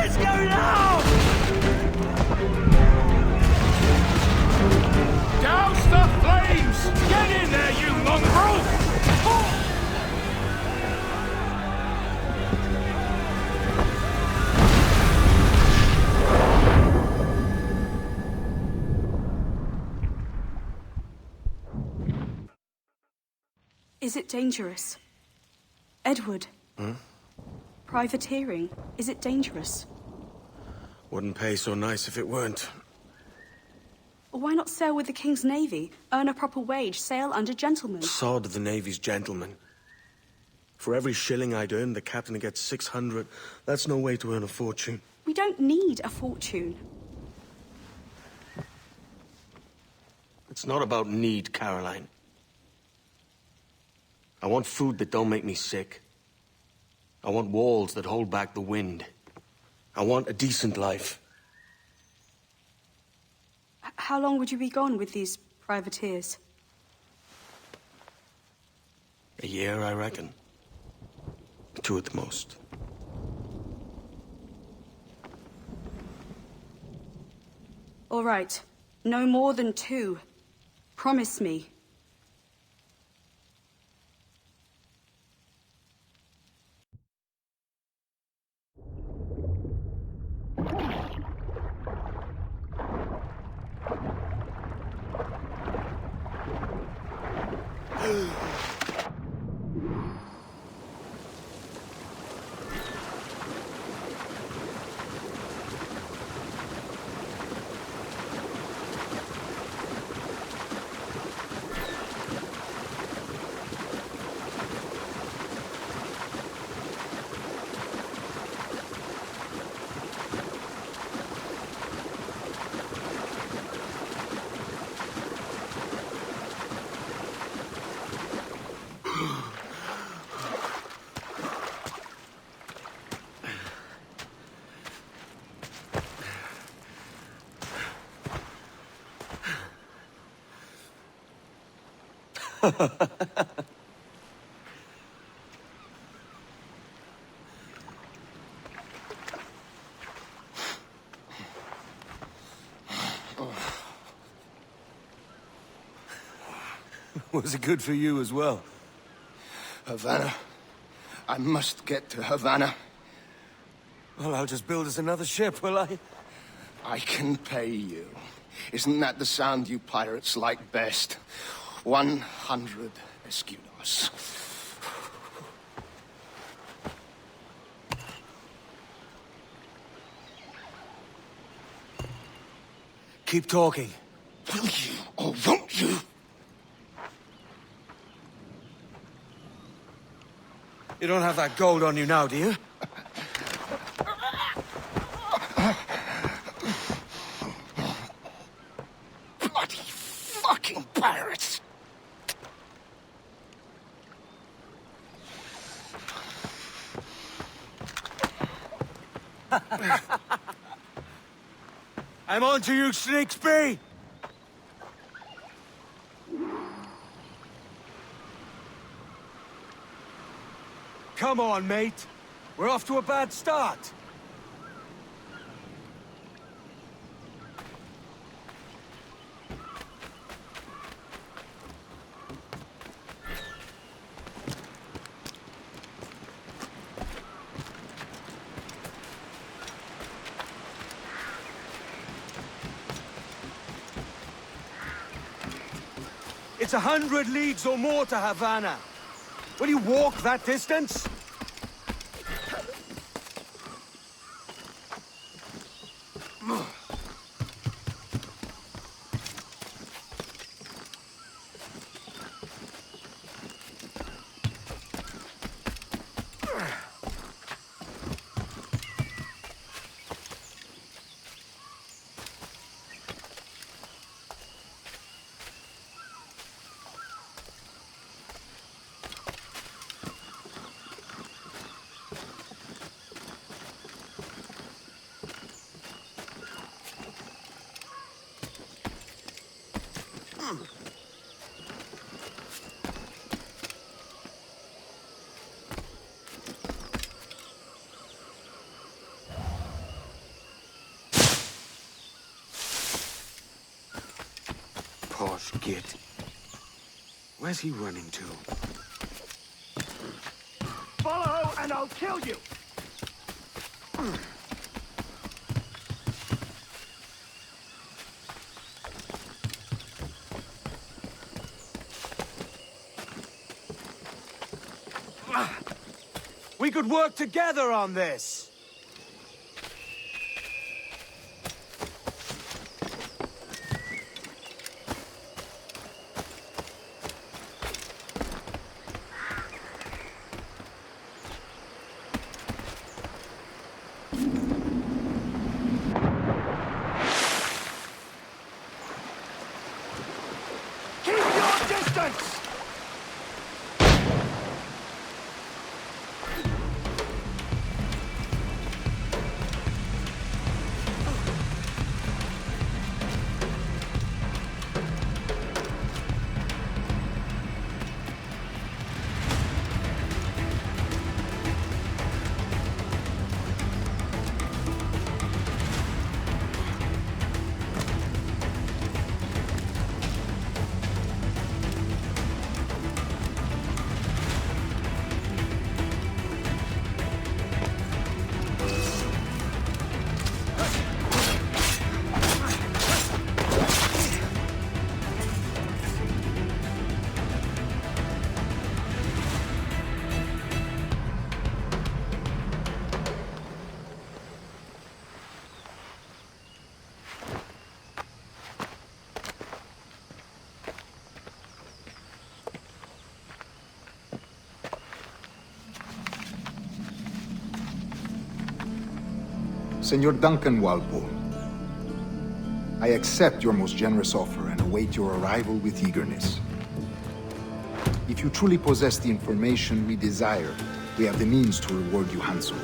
Let's go now! Douse the flames! Get in there, you mongrel! Is it dangerous? Edward? Privateering, is it dangerous? Wouldn't pay so nice if it weren't. Why not sail with the King's Navy? Earn a proper wage, sail under gentlemen. Sod the Navy's gentlemen. For every shilling I'd earn, the captain gets 600. That's no way to earn a fortune. We don't need a fortune. It's not about need, Caroline. I want food that don't make me sick. I want walls that hold back the wind. I want a decent life. How long would you be gone with these privateers? A year, I reckon. 2 at the most. All right. No more than 2. Promise me. Was it good for you as well? Havana. I must get to Havana. Well, I'll just build us another ship, will I? I can pay you. Isn't that the sound you pirates like best? 100 escudos. Keep talking. Will you, or won't you? You don't have that gold on you now, do you? Bloody fucking pirates! I'm on to you, Snakesby! Come on, mate. We're off to a bad start. It's 100 leagues or more to Havana. Will you walk that distance? git. Where's he running to? Follow and I'll kill you! We could work together on this! Keep your distance! Senor Duncan Walpole, I accept your most generous offer and await your arrival with eagerness. If you truly possess the information we desire, we have the means to reward you handsomely.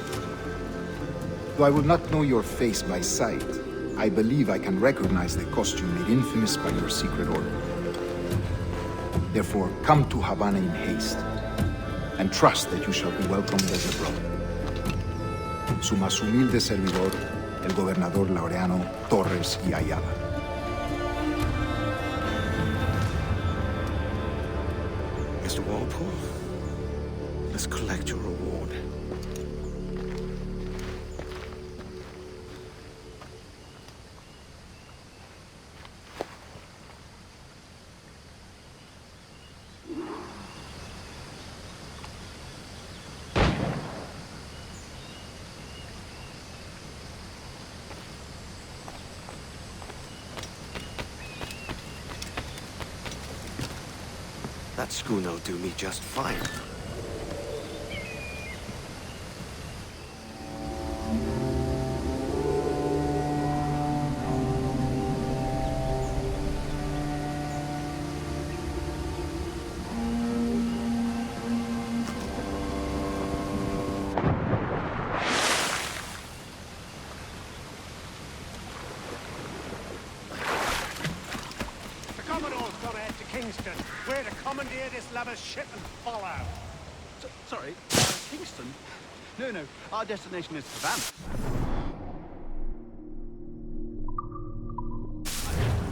Though I will not know your face by sight, I believe I can recognize the costume made infamous by your secret order. Therefore, come to Havana in haste, and trust that you shall be welcomed as a brother. Su más humilde servidor, el gobernador Laureano Torres y Ayala. Mr. Walpole, let's collect your reward. That schooner'll do me just fine. Kingston. We're to commandeer this lover's ship and follow. Sorry, Kingston? No, our destination is Havana.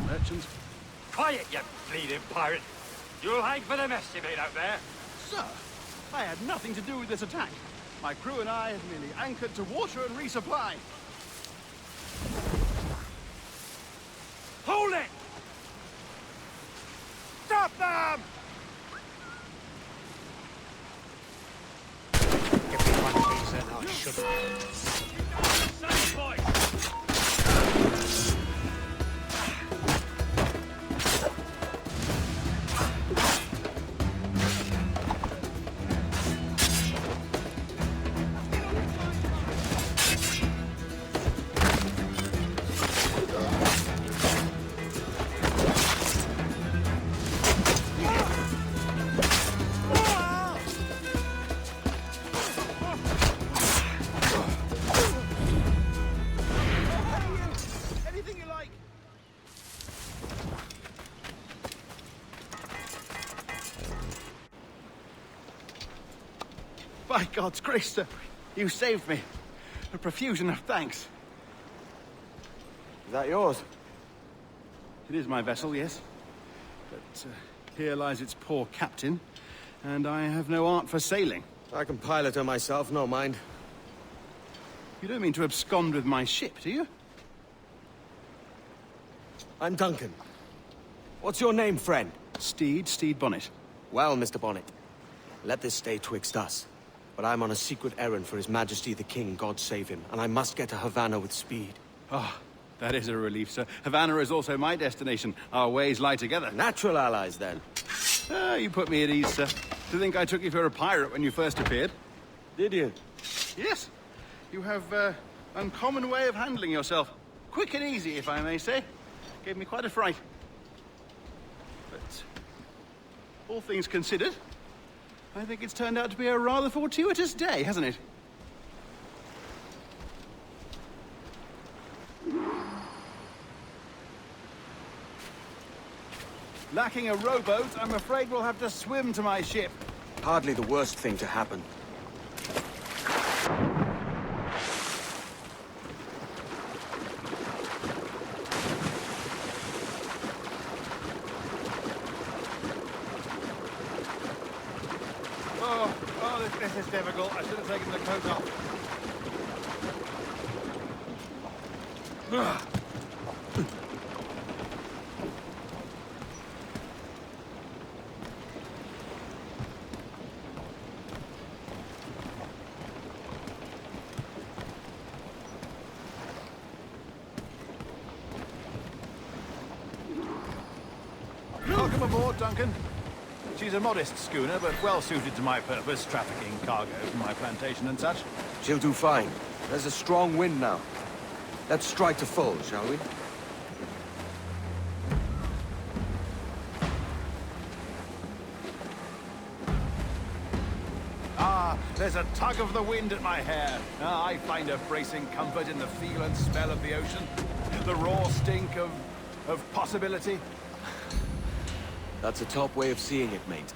Merchants. Quiet, you bleeding pirate. You'll hang for the mess you made out there. Sir, I had nothing to do with this attack. My crew and I have merely anchored to water and resupply. Hold it! Stop them! Give me one piece and I'll shoot them. Save boys! By God's grace, sir, you saved me. A profusion of thanks. Is that yours? It is my vessel, yes. But here lies its poor captain, and I have no art for sailing. I can pilot her myself, no mind. You don't mean to abscond with my ship, do you? I'm Duncan. What's your name, friend? Steed Bonnet. Well, Mr. Bonnet, let this stay twixt us. But I'm on a secret errand for His Majesty the King, God save him, and I must get to Havana with speed. Ah, that is a relief, sir. Havana is also my destination. Our ways lie together. Natural allies, then. Ah, you put me at ease, sir. To think I took you for a pirate when you first appeared. Did you? Yes. You have uncommon way of handling yourself. Quick and easy, if I may say. Gave me quite a fright. But all things considered, I think it's turned out to be a rather fortuitous day, hasn't it? Lacking a rowboat, I'm afraid we'll have to swim to my ship. Hardly the worst thing to happen. This is difficult. I should have taken the coat off. Welcome aboard, Duncan. She's a modest schooner, but well suited to my purpose, trafficking cargo from my plantation and such. She'll do fine. There's a strong wind now. Let's strike to full, shall we? Ah, there's a tug of the wind at my hair. Ah, I find a bracing comfort in the feel and smell of the ocean. The raw stink of possibility. That's a top way of seeing it, mate.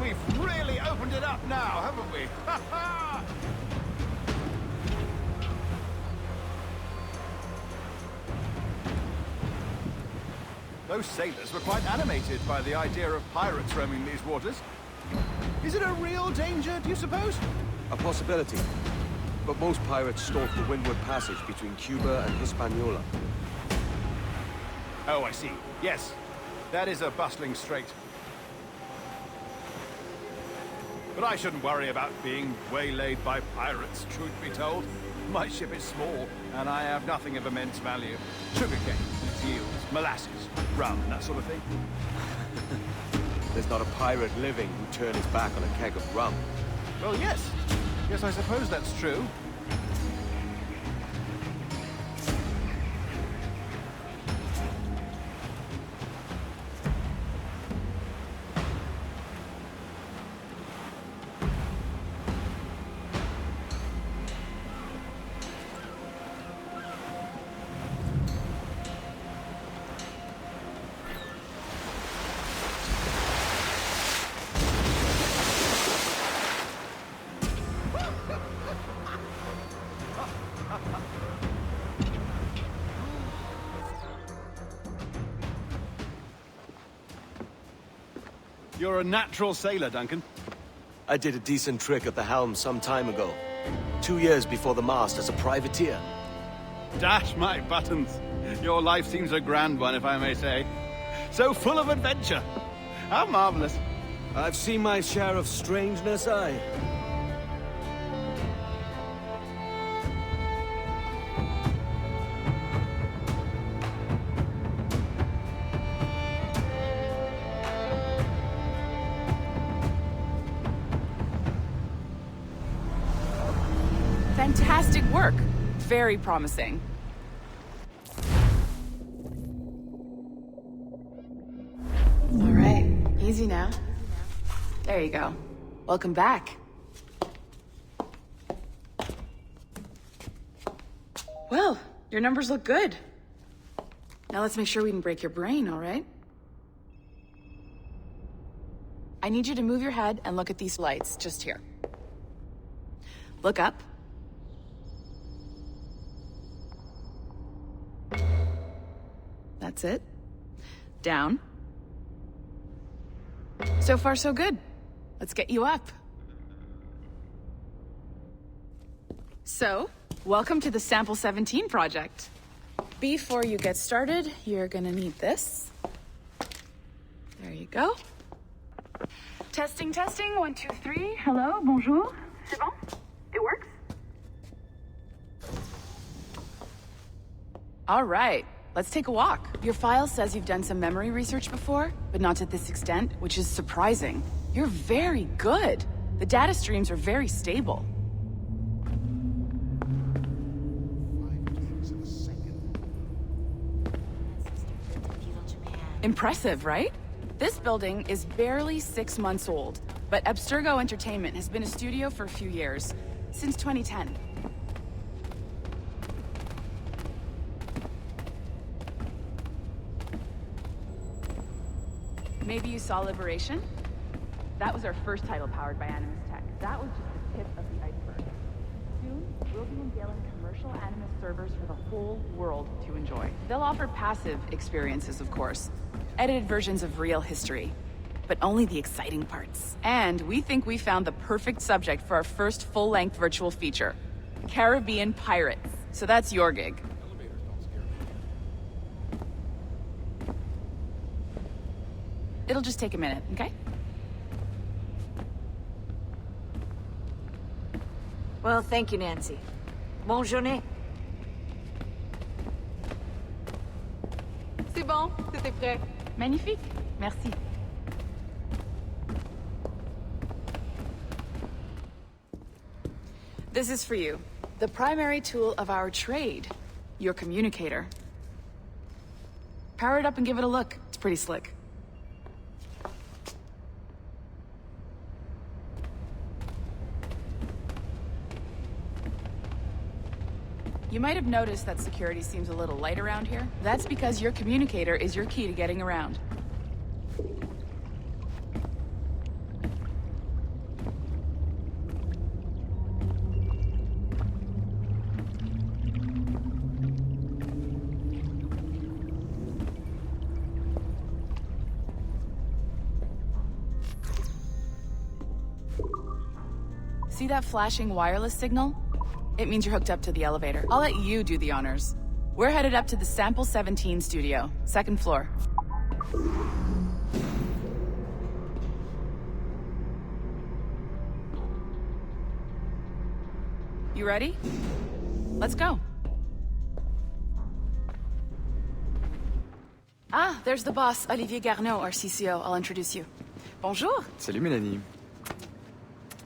We've really opened it up now, haven't we? Ha ha! Those sailors were quite animated by the idea of pirates roaming these waters. Is it a real danger, do you suppose? A possibility. But most pirates stalk the windward passage between Cuba and Hispaniola. Oh, I see. Yes, that is a bustling strait. But I shouldn't worry about being waylaid by pirates, truth be told. My ship is small, and I have nothing of immense value. Sugarcane, its yields, molasses, rum, that sort of thing. There's not a pirate living who'd turn his back on a keg of rum. Well, yes. Yes, I suppose that's true. You're a natural sailor, Duncan. I did a decent trick at the helm some time ago. 2 years before the mast as a privateer. Dash my buttons. Your life seems a grand one, if I may say. So full of adventure. How marvelous. I've seen my share of strangeness, aye. Fantastic work. Very promising. All right, easy now. There you go. Welcome back. Well, your numbers look good. Now let's make sure we can break your brain, all right? I need you to move your head and look at these lights just here. Look up. That's it. Down. So far, so good. Let's get you up. So, welcome to the Sample 17 project. Before you get started, you're gonna need this. There you go. Testing, testing, 1, 2, 3. Hello, bonjour. C'est bon? It works? All right, let's take a walk. Your file says you've done some memory research before, but not to this extent, which is surprising. You're very good. The data streams are very stable. Impressive, right? This building is barely 6 months old, but Abstergo Entertainment has been a studio for a few years, since 2010. Maybe you saw Liberation? That was our first title powered by Animus Tech. That was just the tip of the iceberg. Soon, we'll be unveiling commercial Animus servers for the whole world to enjoy. They'll offer passive experiences, of course. Edited versions of real history. But only the exciting parts. And we think we found the perfect subject for our first full-length virtual feature. Caribbean pirates. So that's your gig. It'll just take a minute, okay? Well, thank you, Nancy. Bonne journée. C'est bon, c'était prêt. Magnifique, merci. This is for you. The primary tool of our trade. Your communicator. Power it up and give it a look. It's pretty slick. You might have noticed that security seems a little light around here. That's because your communicator is your key to getting around. See that flashing wireless signal? It means you're hooked up to the elevator. I'll let you do the honors. We're headed up to the Sample 17 studio, 2nd floor. You ready? Let's go. Ah, there's the boss, Olivier Garneau, our CCO. I'll introduce you. Bonjour. Salut, Mélanie.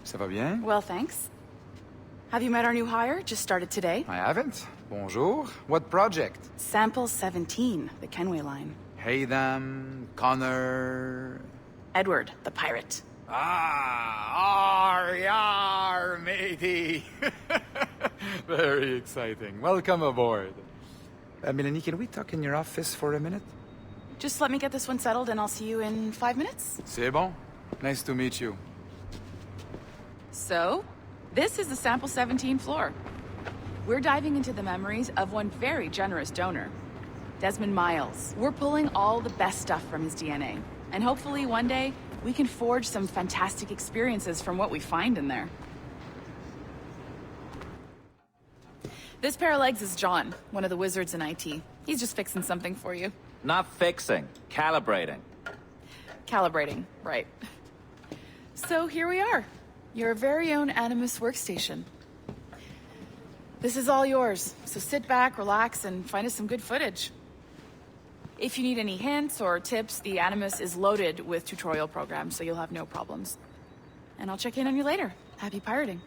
Ça va bien? Well, thanks. Have you met our new hire? Just started today. I haven't. Bonjour. What project? Sample 17, the Kenway line. Haytham, Connor... Edward, the pirate. Ah, yar, matey. Very exciting. Welcome aboard. Mélanie, can we talk in your office for a minute? Just let me get this one settled and I'll see you in 5 minutes. C'est bon. Nice to meet you. So, this is the Sample 17 floor. We're diving into the memories of one very generous donor, Desmond Miles. We're pulling all the best stuff from his DNA. And hopefully one day, we can forge some fantastic experiences from what we find in there. This pair of legs is John, one of the wizards in IT. He's just fixing something for you. Not fixing, calibrating. Calibrating, right. So here we are. Your very own Animus workstation. This is all yours, so sit back, relax, and find us some good footage. If you need any hints or tips, the Animus is loaded with tutorial programs, so you'll have no problems. And I'll check in on you later. Happy pirating.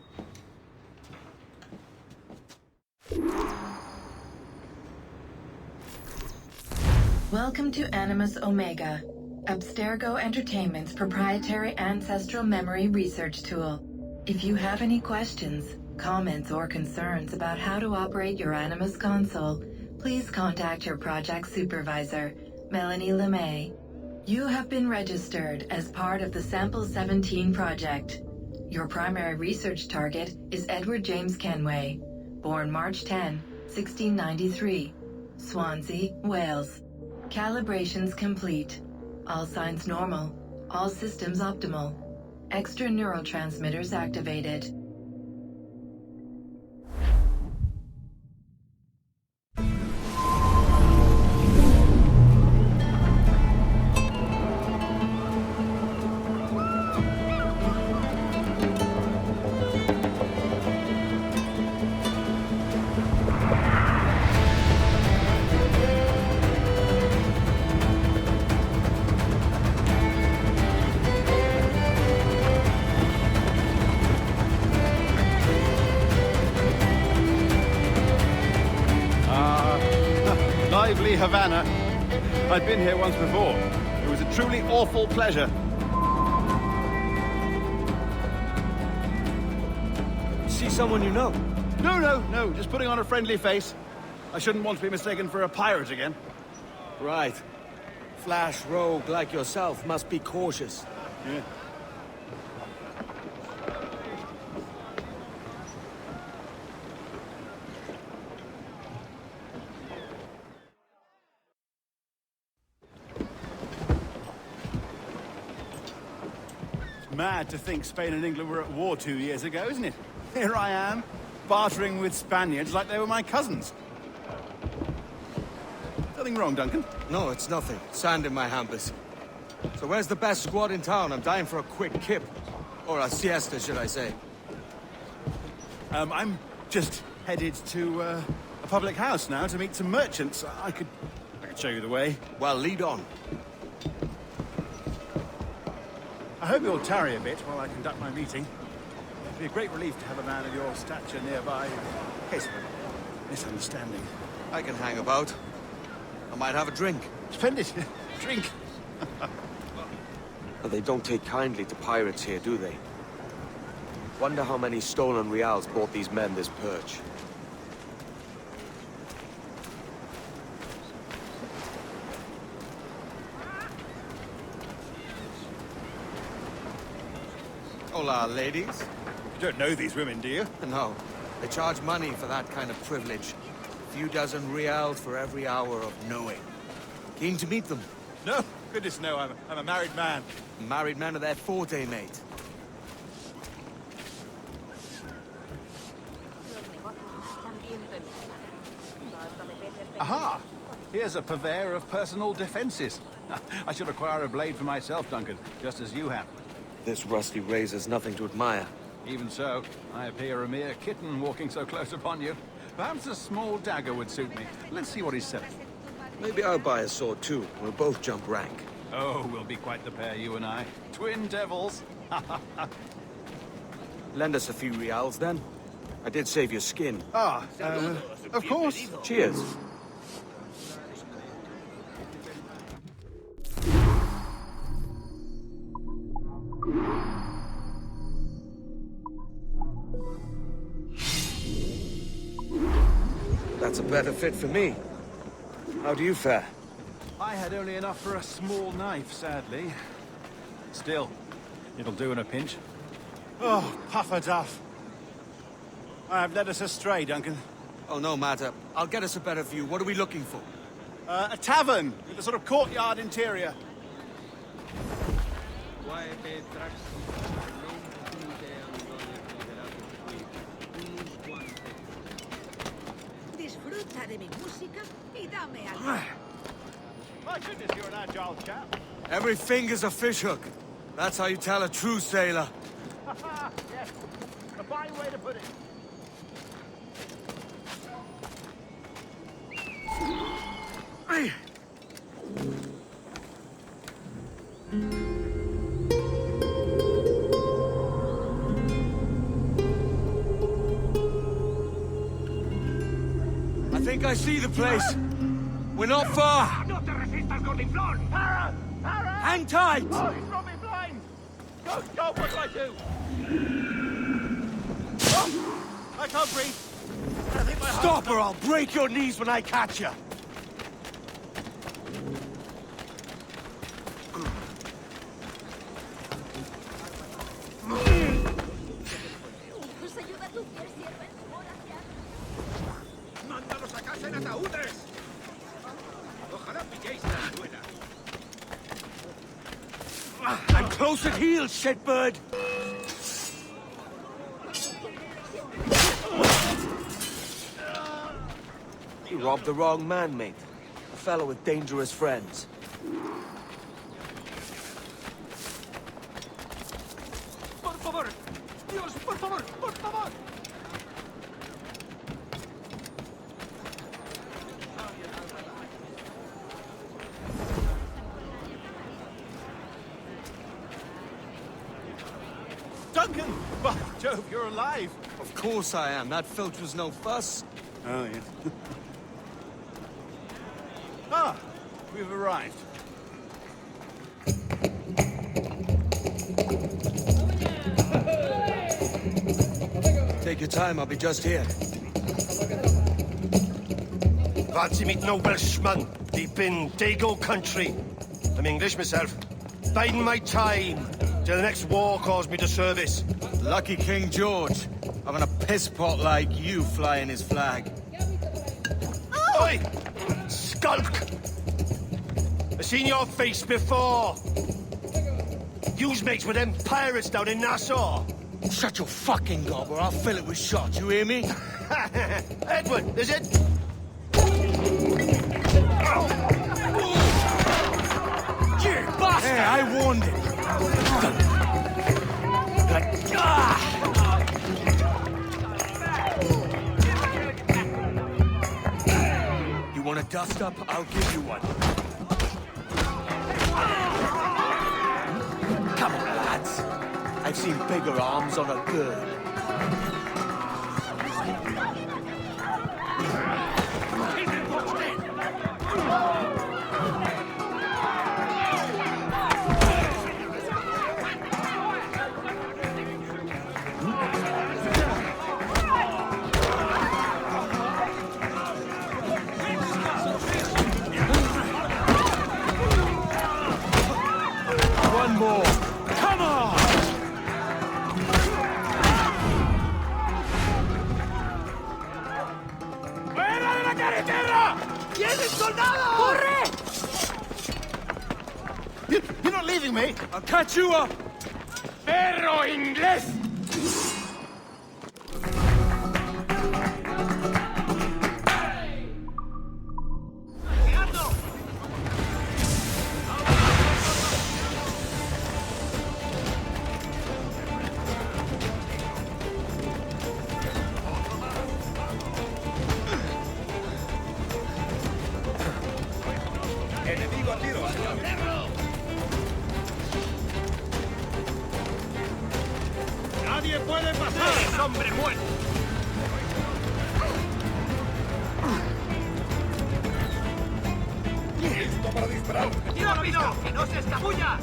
Welcome to Animus Omega, Abstergo Entertainment's proprietary ancestral memory research tool. If you have any questions, comments, or concerns about how to operate your Animus console, please contact your project supervisor, Melanie LeMay. You have been registered as part of the Sample 17 project. Your primary research target is Edward James Kenway, born March 10, 1693, Swansea, Wales. Calibrations complete. All signs normal. All systems optimal. Extra neurotransmitters activated. Lively Havana. I've been here once before. It was a truly awful pleasure. See someone you know? No. Just putting on a friendly face. I shouldn't want to be mistaken for a pirate again. Right. Flash rogue like yourself must be cautious. Yeah. Mad to think Spain and England were at war 2 years ago, isn't it? Here I am, bartering with Spaniards like they were my cousins. Nothing wrong, Duncan? No, it's nothing. Sand in my hampers. So where's the best squad in town? I'm dying for a quick kip. Or a siesta, should I say. I'm just headed to a public house now to meet some merchants. I could show you the way. Well, lead on. I hope you'll tarry a bit while I conduct my meeting. It'd be a great relief to have a man of your stature nearby in case of a misunderstanding. I can hang about. I might have a drink. Splendid. Drink. But they don't take kindly to pirates here, do they? Wonder how many stolen reals bought these men this perch. Hola, ladies. You don't know these women, do you? No. They charge money for that kind of privilege. A few dozen reals for every hour of knowing. Keen to meet them? No. Goodness, no. I'm a married man. Married men are their forte, mate. Aha! Here's a purveyor of personal defenses. I should acquire a blade for myself, Duncan, just as you have. This rusty razor's nothing to admire. Even so, I appear a mere kitten walking so close upon you. Perhaps a small dagger would suit me. Let's see what he's selling. Maybe I'll buy a sword too. We'll both jump rank. Oh, we'll be quite the pair, you and I. Twin devils. Lend us a few reals, then. I did save your skin. Ah, of course. Cheers. That's a better fit for me. How do you fare? I had only enough for a small knife, sadly. Still, it'll do in a pinch. Oh, puffer duff. I have led us astray, Duncan. Oh, no matter. I'll get us a better view. What are we looking for? A tavern with a sort of courtyard interior. My goodness, you're an agile chap. Every finger's a fishhook. That's how you tell a true sailor. Yes, a fine way to put it. I think I see the place. We're not far. Hang tight! Oh, he's brought me blind! Go, what do I do? Oh, I can't breathe. I think my Stop or I'll break your knees when I catch you. ¡Mándalos a casa en ataúdes! ¡Ojalá pilléis! I'm close at heel, shitbird! You robbed the wrong man, mate. A fellow with dangerous friends. Por favor! Dios, por favor! Por favor! Duncan! By Jove, you're alive! Of course I am. That filch was no fuss. Oh, yeah. Ah, we've arrived. Take your time, I'll be just here. Fancy meeting a Welshman deep in Dago country. I'm English myself. Biding my time till the next war calls me to service. Lucky King George, having a piss pot like you flying his flag. Oi! Skulk! I've seen your face before. You's mates with them pirates down in Nassau. Shut your fucking gob or I'll fill it with shot, you hear me? Edward, is it? You bastard! Hey, I warned him. You want a dust up? I'll give you one. Come on, lads. I've seen bigger arms on a girl. One more. Come on! ¡Fuera de la carretera! ¡Vienen soldados! ¡Corre! You're not leaving me! I'll catch you up! ¡Perro inglés! ¡Nadie puede pasar! ¡Es hombre muerto! ¡Listo para disparar! ¡Rápido! ¡Que no se escabulla!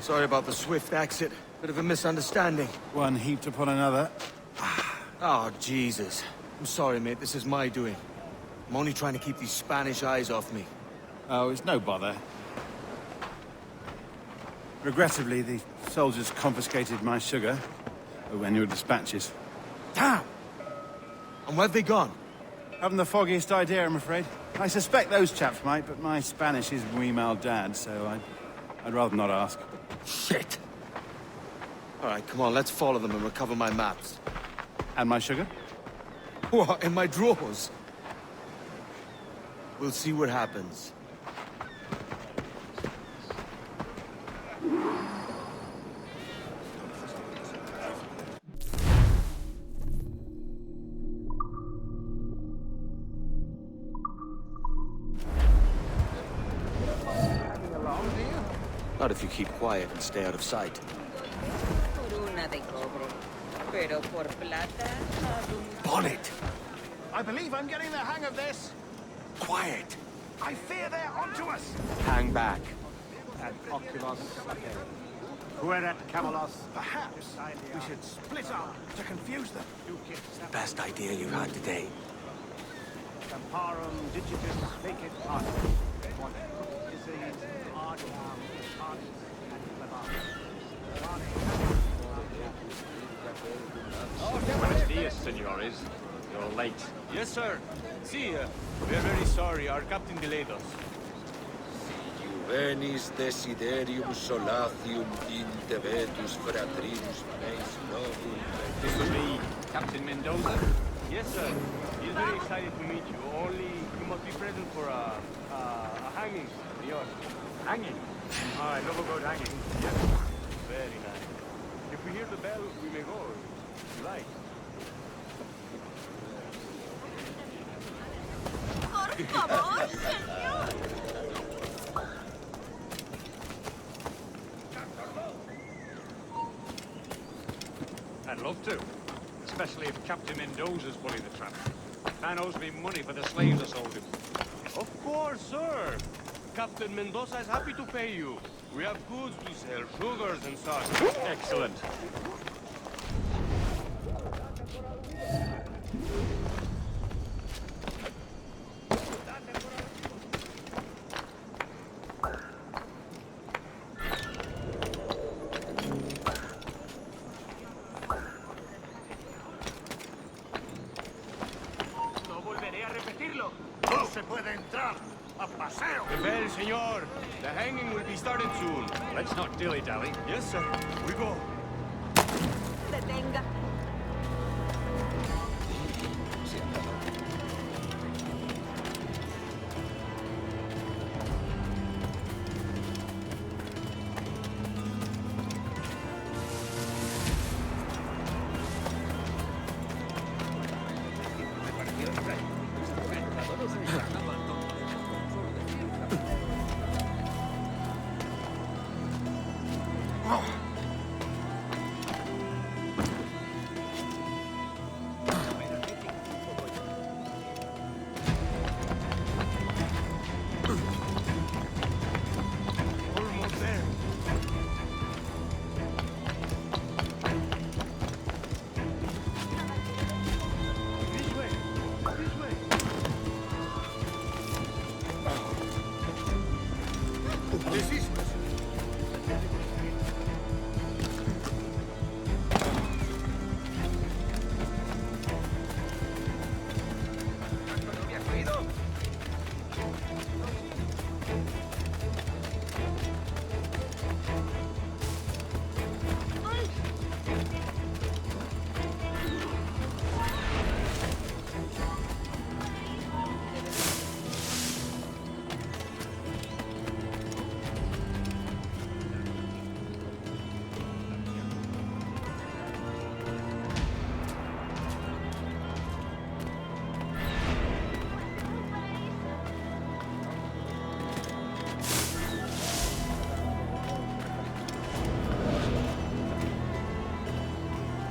Sorry about the swift exit. Bit of a misunderstanding. One heaped upon another. Oh, Jesus. I'm sorry, mate. This is my doing. I'm only trying to keep these Spanish eyes off me. Oh, it's no bother. Regrettably, the soldiers confiscated my sugar when your dispatches. Damn! And where've they gone? Haven't the foggiest idea, I'm afraid. I suspect those chaps might, but my Spanish is muy mal dad, so I'd rather not ask. Shit! All right, come on, let's follow them and recover my maps. And my sugar? What, in my drawers? We'll see what happens. Not if you keep quiet and stay out of sight. Bonnet! I believe I'm getting the hang of this. Quiet! I fear they're onto us. Hang back. At Oculos, Fuerat Camelos. Perhaps we should split up to confuse them. Best idea you've had today. Camparum digitus fecit art. What disease ardiam artis and Buenos dias, senores. You're late. Yes, sir. See, we're very sorry. Our captain delayed us. Venis desiderium solatium intevetus fratrinus meis novum. This would be Captain Mendoza? Yes, sir. He's very excited to meet you. Only you must be present for a hanging, senor. Hanging? I love a good hanging. Yes. Very nice. If we hear the bell, we may go. If you like. Por favor, señor. I'd love to. Especially if Captain Mendoza's pulling the trap. Man owes me money for the slaves I sold him. Of course, sir. Captain Mendoza is happy to pay you. We have goods to sell, sugars and such. Excellent. No se puede entrar. A paseo. The bell, senor. The hanging will be started soon. Let's not dilly-dally. Yes, sir. We go. Detenga. Almost there. This way. This way. This is...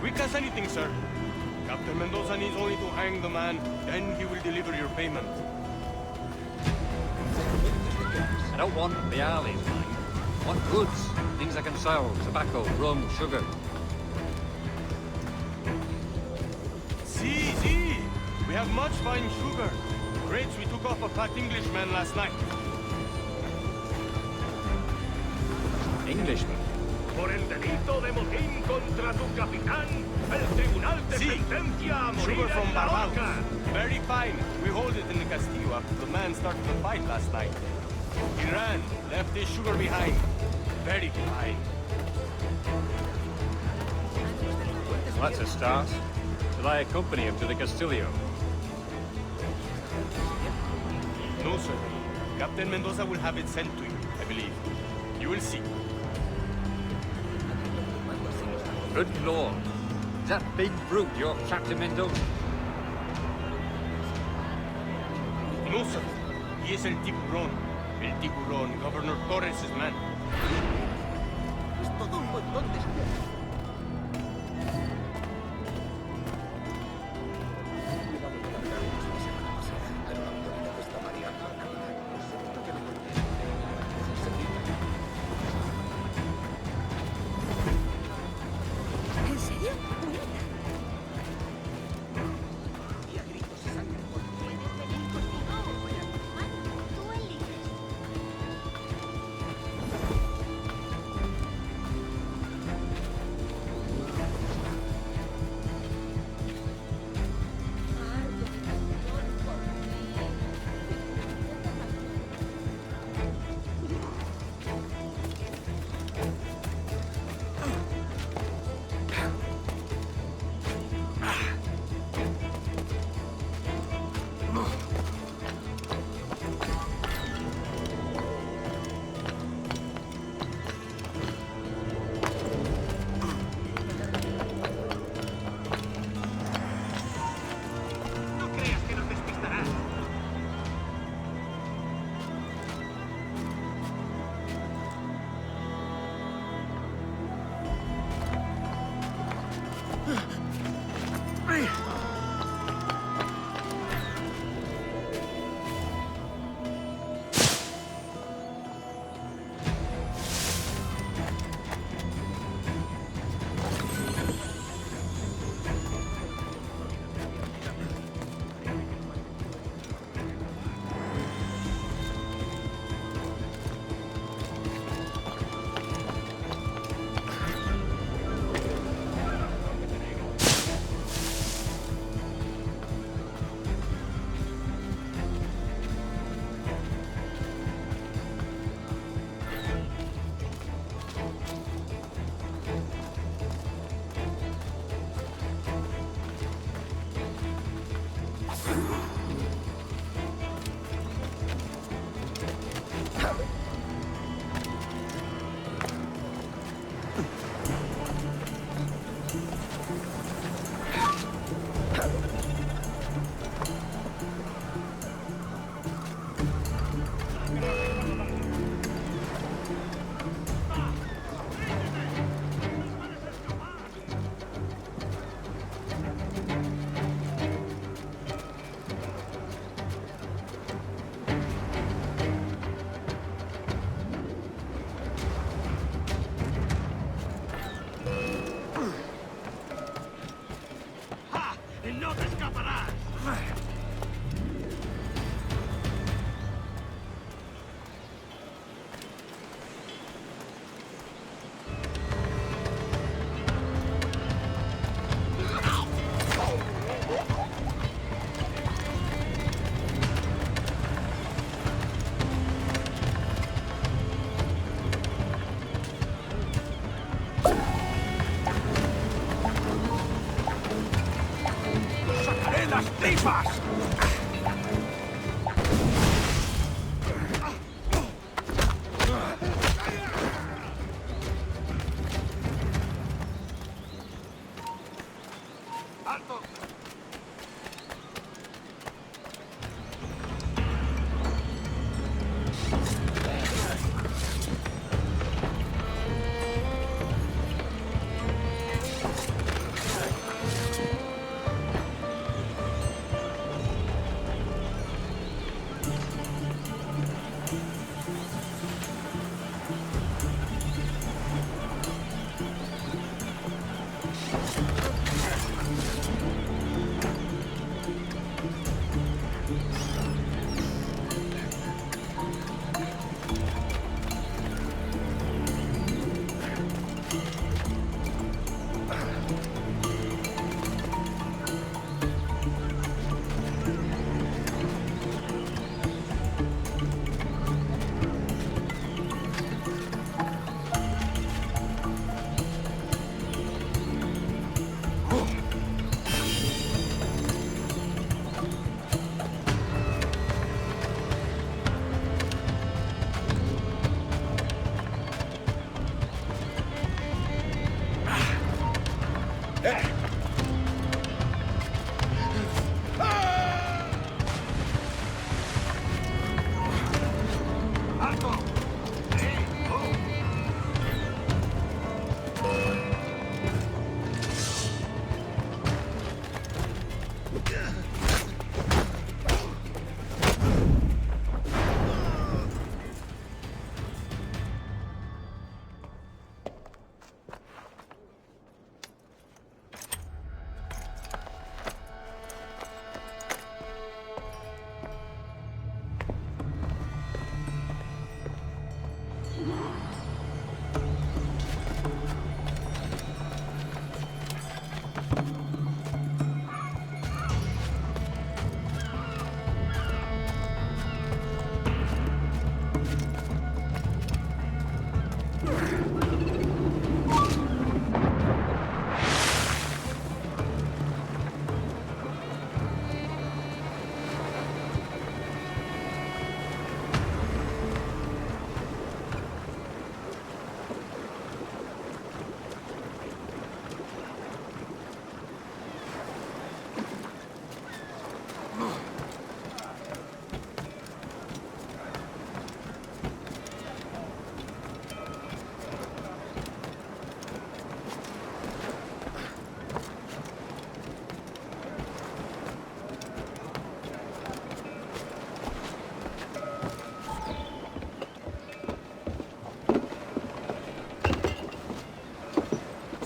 Quick as anything, sir. Captain Mendoza needs only to hang the man, then he will deliver your payment. I don't want the alleys, mind. I want goods. Things I can sell. Tobacco, rum, sugar. See. We have much fine sugar. Crates we took off a fat Englishman last night. Englishman? Por el delito de motín contra tu capitán, el tribunal te sentencia a morir Sugar from en la Barbados. horca. Very fine. We hold it in the Castillo after the man started the fight last night. He ran, left his sugar behind. Very fine. Well, that's a start. Shall I accompany him to the Castillo? No, sir. Captain Mendoza will have it sent to you, I believe. You will see. Good lord. Is that big brute your Captain Mendoza? No, sir. He is el tiburón. El tiburón, Governor Torres' man. Es todo un montón de... ¿En serio? Y a gritos de sangre por... ¿Puedes venir conmigo o voy a tu mano? Tú eliges. No creas que nos despistarás. ¡No te escaparás! ¡Sacaré las tripas! ¡Alto!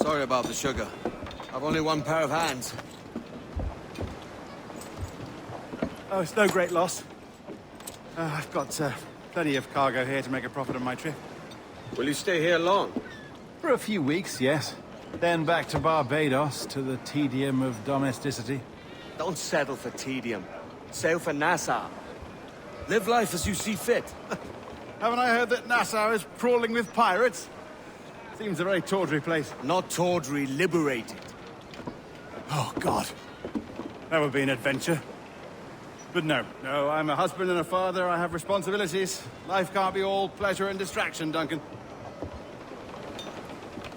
Sorry about the sugar. I've only one pair of hands. Oh, it's no great loss. I've got plenty of cargo here to make a profit on my trip. Will you stay here long? For a few weeks, yes. Then back to Barbados, to the tedium of domesticity. Don't settle for tedium. Sail for Nassau. Live life as you see fit. Haven't I heard that Nassau is crawling with pirates? Seems a very tawdry place. Not tawdry, liberated. Oh, God. That would be an adventure. But no, I'm a husband and a father. I have responsibilities. Life can't be all pleasure and distraction, Duncan.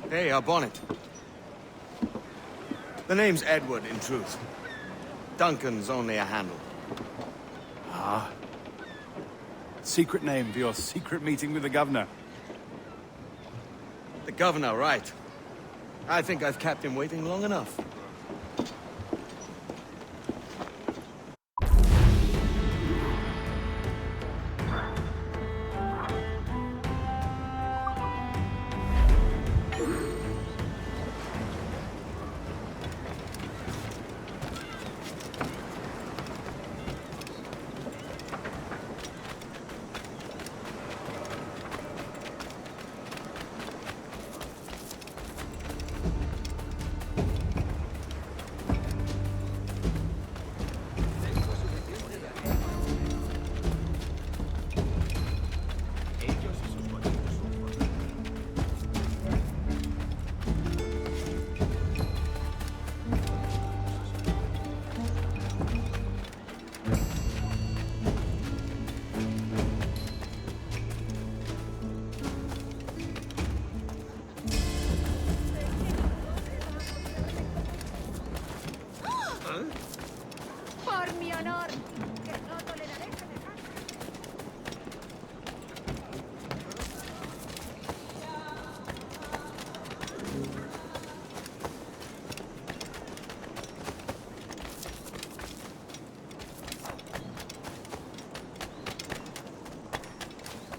Hey, our bonnet. The name's Edward, in truth. Duncan's only a handle. Ah. Secret name for your secret meeting with the governor. The governor, right. I think I've kept him waiting long enough. Por mi honor, que no toleraré semejante.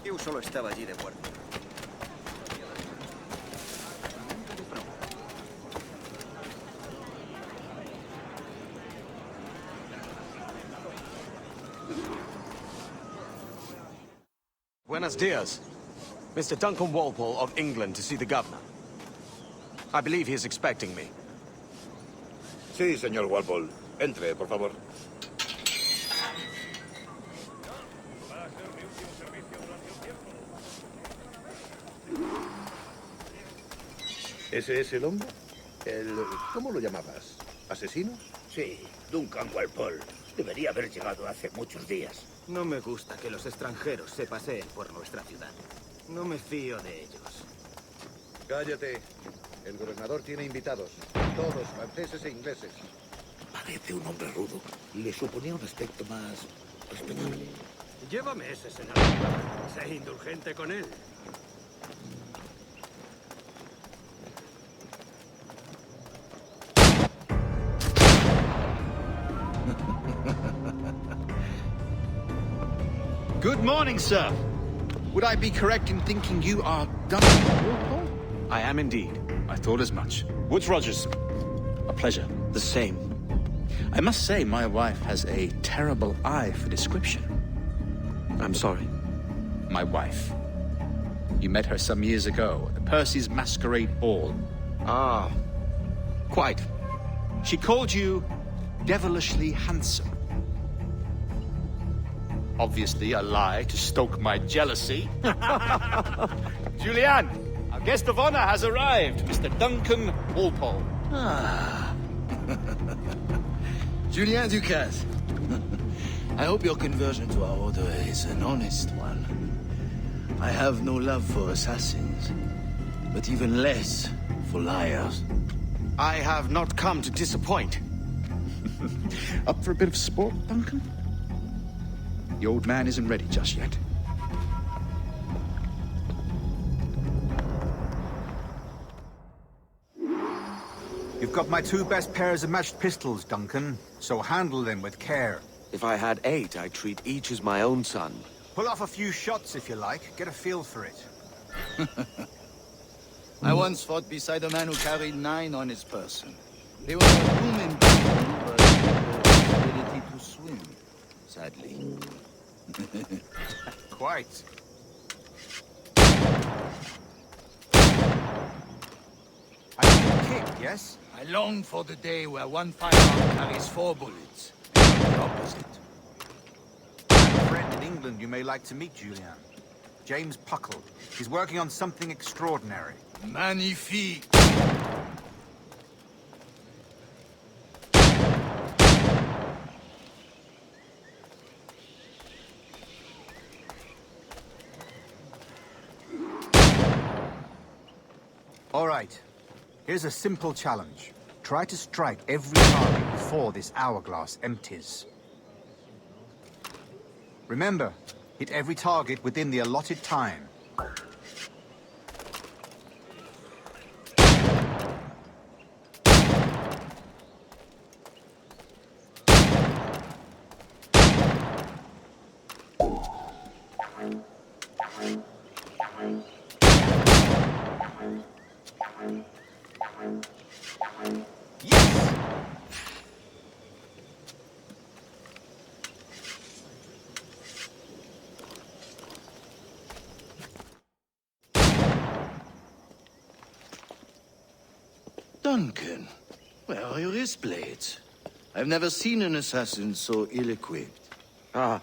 Yo solo estaba allí de guardia. Buenos dias. Mr. Duncan Walpole of England to see the governor. I believe he is expecting me. Sí, señor Walpole. Entre, por favor. ¿Ese es el hombre? ¿Cómo lo llamabas? ¿Asesino? Sí, Duncan Walpole. Debería haber llegado hace muchos días. No me gusta que los extranjeros se paseen por nuestra ciudad. No me fío de ellos. Cállate. El gobernador tiene invitados. Todos franceses e ingleses. Parece un hombre rudo. Le suponía un aspecto más respetable. Llévame ese senador. Sé indulgente con él. Good morning, sir. Would I be correct in thinking you are Duncan Walpole? I am indeed. I thought as much. Woods Rogers. A pleasure. The same. I must say, my wife has a terrible eye for description. I'm sorry. My wife. You met her some years ago at the Percy's Masquerade Ball. Ah, quite. She called you devilishly handsome. Obviously a lie to stoke my jealousy. Julianne, our guest of honor has arrived, Mr. Duncan Walpole. Ah. Julien Ducasse. I hope your conversion to our order is an honest one. I have no love for assassins, but even less for liars. I have not come to disappoint. Up for a bit of sport, Duncan? The old man isn't ready just yet. You've got my 2 best pairs of matched pistols, Duncan, so handle them with care. If I had 8, I'd treat each as my own son. Pull off a few shots if you like, get a feel for it. I once fought beside a man who carried 9 on his person. They were a human battle, but with the ability to swim, sadly. Quite. I kick, yes? I long for the day where one firearm carries 4 bullets, and not the opposite. I have a friend in England you may like to meet, Julian. James Puckle. He's working on something extraordinary. Magnifique! All right. Here's a simple challenge. Try to strike every target before this hourglass empties. Remember, hit every target within the allotted time. Duncan, where are your wrist blades? I've never seen an assassin so ill-equipped. Ah,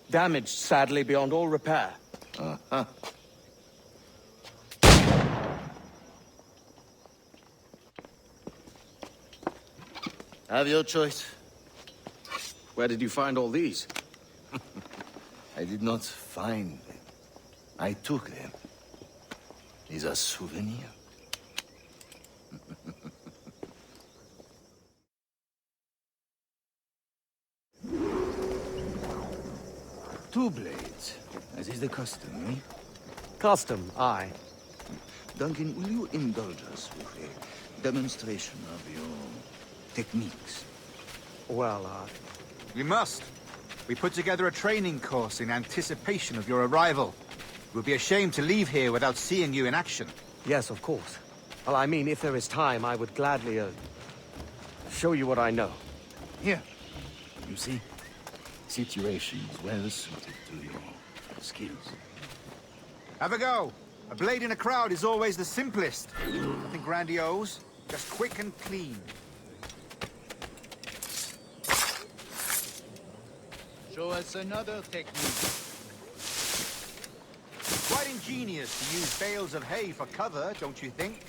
damaged sadly beyond all repair. Uh-huh. Have your choice. Where did you find all these? I did not find them. I took them. These are souvenirs. Two blades, as is the custom, eh? Custom, aye. Duncan, will you indulge us with a demonstration of your techniques? Well, We must. We put together a training course in anticipation of your arrival. We'll be ashamed to leave here without seeing you in action. Yes, of course. Well, I mean, if there is time, I would gladly, show you what I know. Here. You see? Situations well suited to your skills. Have a go. A blade in a crowd is always the simplest. Nothing grandiose, just quick and clean. Show us another technique. Quite ingenious to use bales of hay for cover, don't you think?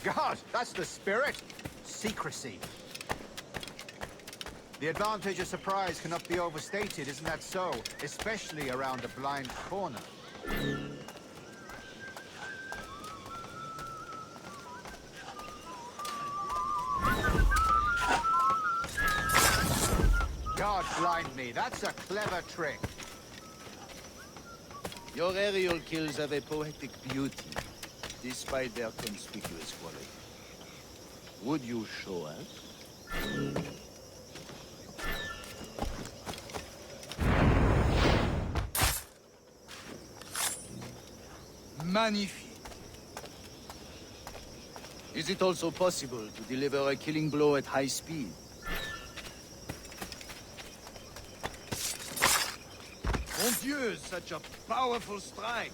God, that's the spirit. Secrecy. The advantage of surprise cannot be overstated, isn't that so? Especially around a blind corner. God blind me, that's a clever trick. Your aerial kills have a poetic beauty, despite their conspicuous quality. Would you show us? Magnifique. Is it also possible to deliver a killing blow at high speed? Mon Dieu, such a powerful strike!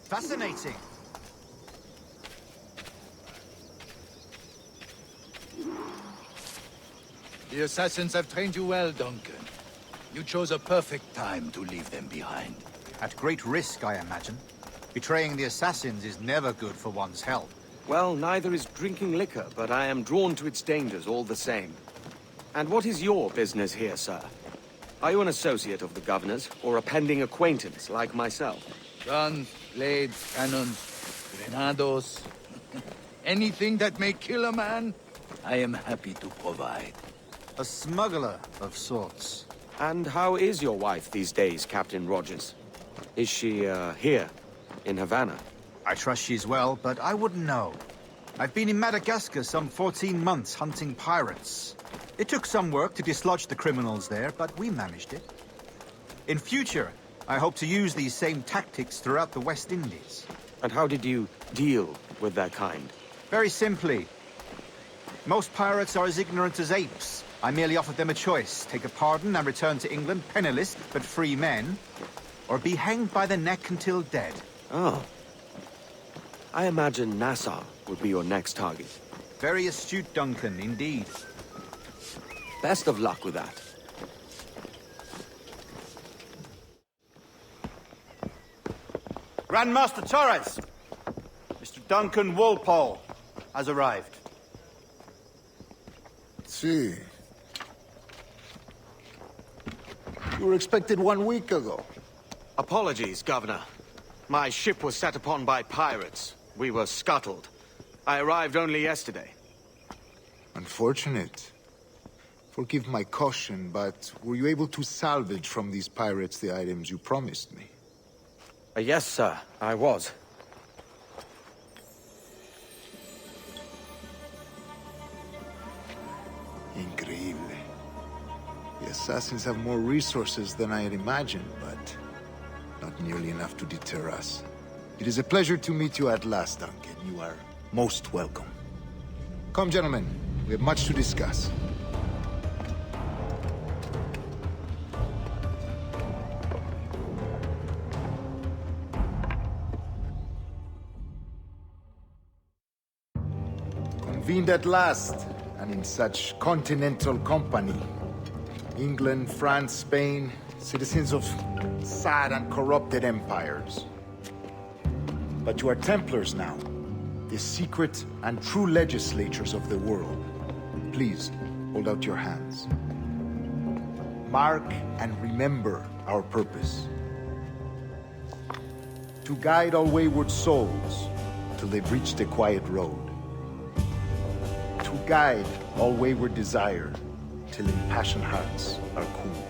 Fascinating. The assassins have trained you well, Duncan. You chose a perfect time to leave them behind. At great risk, I imagine. Betraying the assassins is never good for one's health. Well, neither is drinking liquor, but I am drawn to its dangers all the same. And what is your business here, sir? Are you an associate of the governor's, or a pending acquaintance like myself? Guns, blades, cannons, grenados. Anything that may kill a man, I am happy to provide. A smuggler of sorts. And how is your wife these days, Captain Rogers? Is she, here, in Havana? I trust she's well, but I wouldn't know. I've been in Madagascar some 14 months hunting pirates. It took some work to dislodge the criminals there, but we managed it. In future, I hope to use these same tactics throughout the West Indies. And how did you deal with their kind? Very simply. Most pirates are as ignorant as apes. I merely offered them a choice. Take a pardon and return to England penniless, but free men. Or be hanged by the neck until dead. Oh. I imagine Nassau would be your next target. Very astute, Duncan, indeed. Best of luck with that. Grandmaster Torres! Mr. Duncan Walpole has arrived. See. You were expected 1 week ago. Apologies, Governor. My ship was set upon by pirates. We were scuttled. I arrived only yesterday. Unfortunate. Forgive my caution, but were you able to salvage from these pirates the items you promised me? Yes, sir, I was. Increíble. The assassins have more resources than I had imagined, but not nearly enough to deter us. It is a pleasure to meet you at last, Duncan. You are most welcome. Come, gentlemen. We have much to discuss. Convened at last, and in such continental company. England, France, Spain, citizens of sad and corrupted empires. But you are Templars now, the secret and true legislators of the world. Please, hold out your hands. Mark and remember our purpose. To guide all wayward souls till they've reached a quiet road. To guide all wayward desire till impassioned hearts are cool.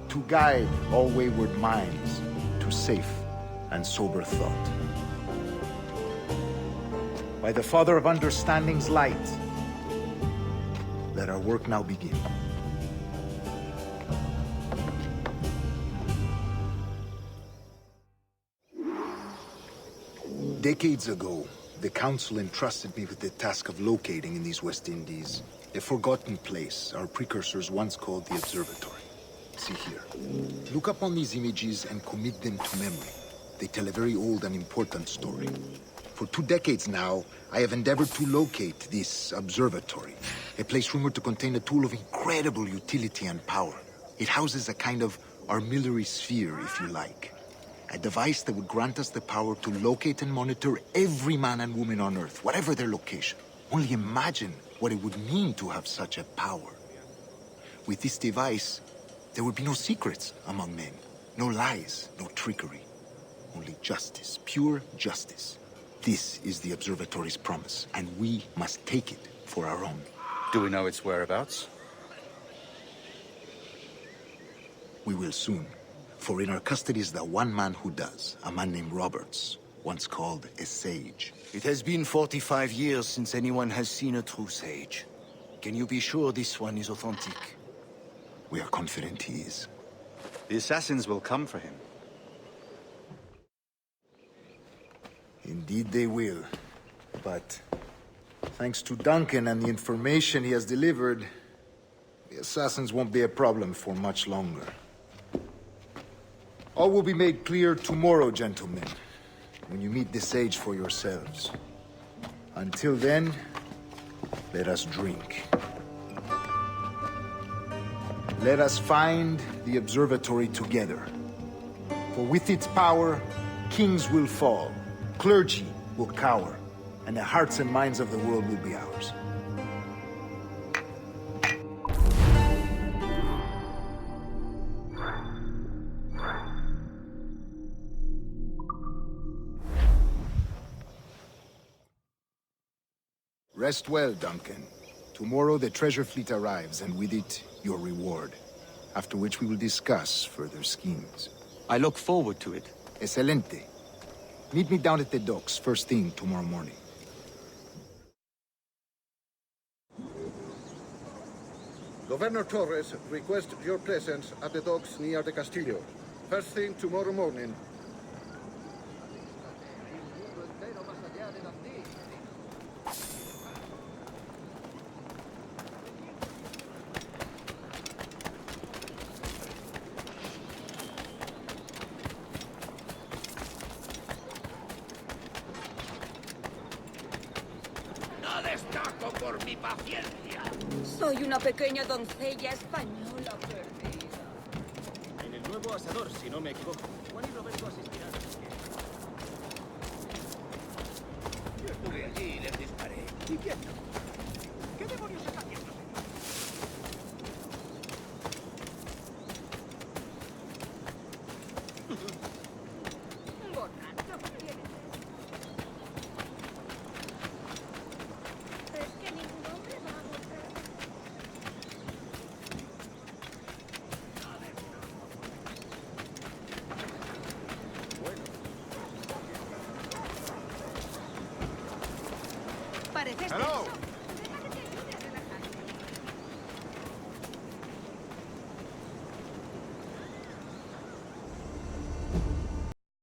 To guide all wayward minds to safe and sober thought. By the Father of Understanding's light, let our work now begin. Decades ago, the Council entrusted me with the task of locating in these West Indies a forgotten place our precursors once called the Observatory. See here. Look upon these images and commit them to memory. They tell a very old and important story. For 2 decades now, I have endeavored to locate this observatory, a place rumored to contain a tool of incredible utility and power. It houses a kind of armillary sphere, if you like. A device that would grant us the power to locate and monitor every man and woman on Earth, whatever their location. Only imagine what it would mean to have such a power. With this device, there would be no secrets among men, no lies, no trickery. Only justice, pure justice. This is the observatory's promise, and we must take it for our own. Do we know its whereabouts? We will soon. For in our custody is the one man who does, a man named Roberts, once called a sage. It has been 45 years since anyone has seen a true sage. Can you be sure this one is authentic? We are confident he is. The assassins will come for him. Indeed they will. But thanks to Duncan and the information he has delivered, the assassins won't be a problem for much longer. All will be made clear tomorrow, gentlemen, when you meet the sage for yourselves. Until then, let us drink. Let us find the observatory together. For with its power, kings will fall, clergy will cower, and the hearts and minds of the world will be ours. Rest well, Duncan. Tomorrow the treasure fleet arrives, and with it, your reward. After which we will discuss further schemes. I look forward to it. Excelente. Meet me down at the docks first thing tomorrow morning. Governor Torres requests your presence at the docks near the Castillo. First thing tomorrow morning. No destaco por mi paciencia. Soy una pequeña doncella española perdida. En el nuevo asador, si no me equivoco. Juan y Roberto asistirán. Yo estuve allí y les disparé. ¿Y quién no? ¿Qué demonios está haciendo? Borracho, ¿tienes? Es que ningún hombre va a mostrar. ¿Pareces Hello. tenso?